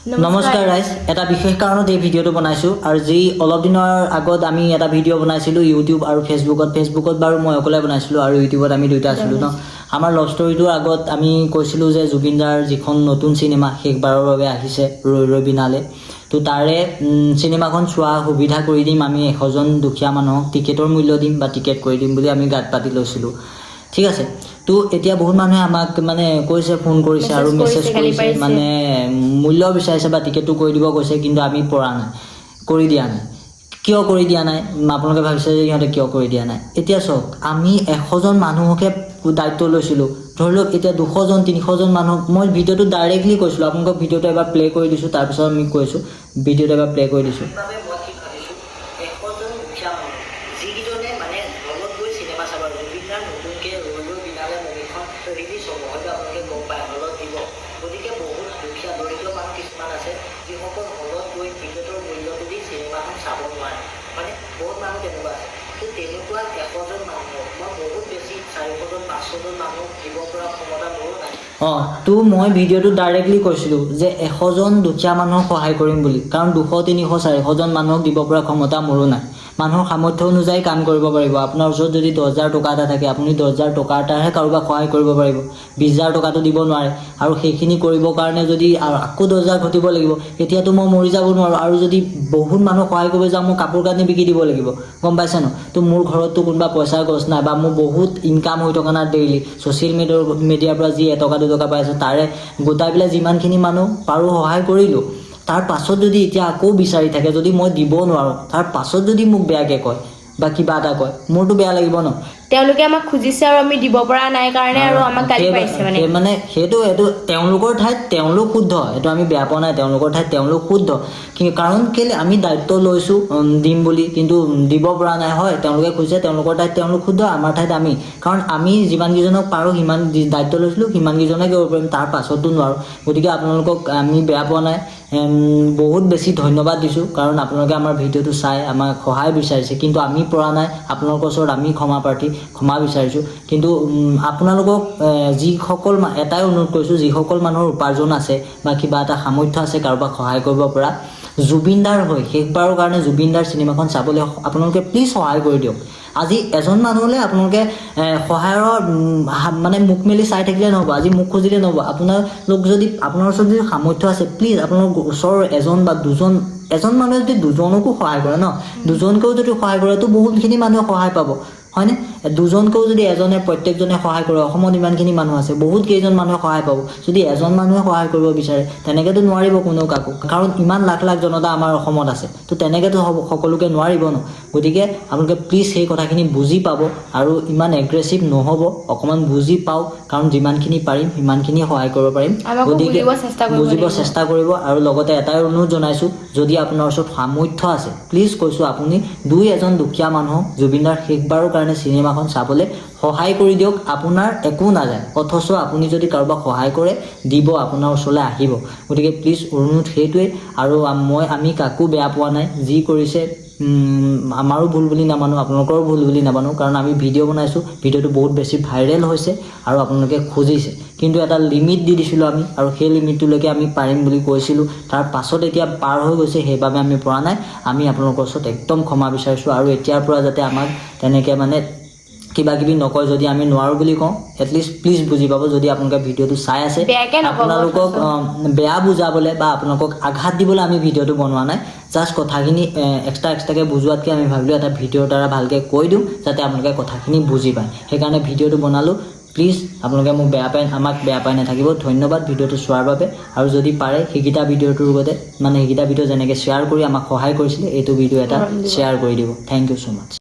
নমস্কাৰ গাইজ এটা বিশেষ কাৰণত এই ভিডিঅ'টো বনাইছোঁ আৰু যি অলপ দিনৰ আগত আমি এটা ভিডিঅ' বনাইছিলোঁ ইউটিউব আৰু ফেচবুকত বাৰু মই অকলে বনাইছিলোঁ আৰু ইউটিউবত আমি দুটা আছিলোঁ ন আমাৰ লাভ ষ্টৰীটোৰ আগত আমি কৈছিলোঁ যে জুবিন দাৰ যিখন নতুন চিনেমা শেষবাৰৰ বাবে আহিছে ৰৈ ৰৈ বিনালে তো তাৰে চিনেমাখন চোৱা সুবিধা কৰি দিম আমি 100জন দুখীয়া মানুহক টিকেটৰ মূল্য দিম বা টিকেট কৰি দিম বুলি আমি গাত পাতি লৈছিলোঁ ঠিক আছে তো এতিয়া বহুত মানুহে আমাক মানে কৈছে ফোন কৰিছে আৰু মেছেজ কৰিছে মানে মূল্য বিচাৰিছে বা টিকেটটো কৰি দিব কৈছে কিন্তু আমি পৰা নাই কৰি দিয়া নাই কিয় কৰি দিয়া নাই আপোনালোকে ভাবিছে যে ইহঁতে কিয় কৰি দিয়া নাই এতিয়া চাওক আমি 100জন মানুহকে দায়িত্ব লৈছিলোঁ ধৰি লওক এতিয়া 200জন 300জন মানুহক মই ভিডিঅ'টো ডাইৰেক্টলি কৈছিলোঁ আপোনালোকক ভিডিঅ'টো এবাৰ প্লে কৰি দিছোঁ তাৰপিছত আমি কৈছোঁ ভিডিঅ'টো এবাৰ প্লে কৰি দিছোঁ তো মই ভিডিঅ'টো ডাইৰেক্টলি কৈছিলোঁ যে 100জন দুখীয়া মানুহক সহায় কৰিম বুলি কাৰণ 200 300 400জন মানুহক দিব পৰা ক্ষমতা মোৰো নাই মানুহৰ সামৰ্থ্য অনুযায়ী কাম কৰিব পাৰিব আপোনাৰ ওচৰত যদি 10,000 টকা এটা থাকে আপুনি 10,000 টকা এটাহে কাৰোবাক সহায় কৰিব পাৰিব 20,000 টকাটো দিব নোৱাৰে আৰু সেইখিনি কৰিবৰ কাৰণে যদি আকৌ 10,000 ঘটিব লাগিব এতিয়াতো মই মৰি যাব নোৱাৰোঁ আৰু যদি বহুত মানুহ সহায় কৰিব যাওঁ মই কাপোৰ কানি বিকি দিব লাগিব গম পাইছে ন তো মোৰ ঘৰততো কোনোবা পইচাৰ গছ নাই বা মোৰ বহুত ইনকাম হৈ থকা নাই ডেইলি ছ'চিয়েল মিডিয়াৰ পৰা যি 1 টকা 2 টকা পাইছোঁ তাৰে গোটাই পেলাই যিমানখিনি মানুহ পাৰোঁ সহায় কৰিলোঁ তাৰ পাছত যদি এতিয়া আকৌ বিচাৰি থাকে যদি মই দিব নোৱাৰোঁ তাৰ পাছত যদি মোক বেয়াকৈ কয় বা কিবা এটা কয় মোৰতো বেয়া লাগিব ন তেওঁলোকে আমাক খুজিছে আৰু আমি দিব পৰা নাই কাৰণে আৰু আমাক গালি পাৰিছে মানে সেইটো তেওঁলোকৰ ঠাইত তেওঁলোক শুদ্ধ এইটো আমি বেয়া পোৱা নাই তেওঁলোকৰ ঠাইত তেওঁলোক শুদ্ধ কাৰণ কেলৈ আমি দায়িত্ব লৈছোঁ দিম বুলি কিন্তু দিব পৰা নাই হয় তেওঁলোকে খুজিছে তেওঁলোকৰ ঠাইত তেওঁলোক শুদ্ধ আমাৰ ঠাইত আমি কাৰণ আমি যিমানকেইজনক পাৰোঁ সিমান দায়িত্ব লৈছিলোঁ সিমানকেইজনে কৰিব পাৰিম তাৰ পাছতো নোৱাৰোঁ গতিকে আপোনালোকক আমি বেয়া পোৱা নাই বহুত বেছি ধন্যবাদ দিছোঁ কাৰণ আপোনালোকে আমাৰ ভিডিঅ'টো চাই আমাক সহায় বিচাৰিছে কিন্তু আমি পৰা নাই আপোনালোকৰ ওচৰত আমি ক্ষমা বিচাৰিছোঁ কিন্তু আপোনালোকক যিসকল এটাই অনুৰোধ কৰিছোঁ যিসকল মানুহৰ উপাৰ্জন আছে বা কিবা এটা সামৰ্থ্য আছে কাৰোবাক সহায় কৰিব পৰা জুবিন দাৰ হৈ শেষবাৰৰ কাৰণে জুবিন দাৰ চিনেমাখন চাবলৈ আপোনালোকে প্লিজ সহায় কৰি দিয়ক আজি এজন মানুহলৈ আপোনালোকে সহায়ৰ মানে মুখ মেলি চাই থাকিলে নহ'ব আজি মুখ খুজিলে নহ'ব আপোনালোক যদি আপোনাৰ ওচৰত যদি সামৰ্থ্য আছে প্লিজ আপোনালোক ওচৰৰ এজন বা এজন মানুহে যদি দুজনকো সহায় কৰে ন দুজনকেও যদি সহায় কৰে তো বহুতখিনি মানুহে সহায় পাব হয়নে দুজনকেও যদি এজনে প্ৰত্যেকজনে সহায় কৰে অসমত ইমানখিনি মানুহ আছে বহুত কেইজন মানুহে সহায় পাব যদি এজন মানুহে সহায় কৰিব বিচাৰে তেনেকৈতো নোৱাৰিব কোনেও কাকো কাৰণ ইমান লাখ লাখ জনতা আমাৰ অসমত আছে তো তেনেকৈতো সকলোকে নোৱাৰিব ন গতিকে আপোনালোকে প্লিজ সেই কথাখিনি বুজি পাব আৰু ইমান এগ্ৰেছিভ নহ'ব অকণমান বুজি পাওক কাৰণ যিমানখিনি পাৰিম সিমানখিনি সহায় কৰিব পাৰিম গতিকে বুজিব চেষ্টা কৰিব আৰু লগতে এটাই অনুৰোধ জনাইছোঁ যদি আপোনাৰ ওচৰত সামৰ্থ্য আছে প্লিজ কৈছোঁ আপুনি 2-1জন দুখীয়া মানুহক জুবিনদাৰ শেষবাৰৰ কাৰণে চিনেমাখন চাবলৈ সহায় কৰি দিয়ক আপোনাৰ একো নাযায় অথচ আপুনি যদি কাৰোবাক সহায় কৰে দিব আপোনাৰ ওচৰলৈ আহিব গতিকে প্লিজ অনুৰোধ সেইটোৱে আৰু আমি কাকো বেয়া পোৱা নাই যি কৰিছে আমাৰো ভুল বুলি নামানো আপোনালোকৰো ভুল বুলি নামানো কাৰণ আমি ভিডিঅ' বনাইছোঁ ভিডিঅ'টো বহুত বেছি ভাইৰেল হৈছে আৰু আপোনালোকে খুজিছে কিন্তু এটা লিমিট দি দিছিলোঁ আমি আৰু সেই লিমিটটোলৈকে আমি পাৰিম বুলি কৈছিলোঁ তাৰ পাছত এতিয়া পাৰ হৈ গৈছে সেইবাবে আমি পৰা নাই আমি আপোনালোকৰ ওচৰত একদম ক্ষমা বিচাৰিছোঁ আৰু এতিয়াৰ পৰা যাতে আমাক তেনেকৈ মানে কিবা কিবি নকয় যদি আমি নোৱাৰোঁ বুলি কওঁ এটলিষ্ট প্লিজ বুজি পাব যদি আপোনালোকে ভিডিঅ'টো চাই আছে আপোনালোকক বেয়া বুজাবলৈ বা আপোনালোকক আঘাত দিবলৈ আমি ভিডিঅ'টো বনোৱা নাই জাষ্ট কথাখিনি এক্সট্ৰাকৈ বুজোৱাতকৈ আমি ভাবিলোঁ এটা ভিডিঅ'ৰ দ্বাৰা ভালকৈ কৈ দিওঁ যাতে আপোনালোকে কথাখিনি বুজি পায় সেইকাৰণে ভিডিঅ'টো বনালোঁ প্লিজ আপোনালোকে আমাক বেয়া পাই নাথাকিব ধন্যবাদ ভিডিঅ'টো চোৱাৰ বাবে আৰু যদি পাৰে সেইকেইটা ভিডিঅ'টোৰ লগতে মানে সেইকেইটা ভিডিঅ' যেনেকৈ শ্বেয়াৰ কৰি আমাক সহায় কৰিছিলে এইটো ভিডিঅ' এটা শ্বেয়াৰ কৰি দিব থেংক ইউ ছ' মাছ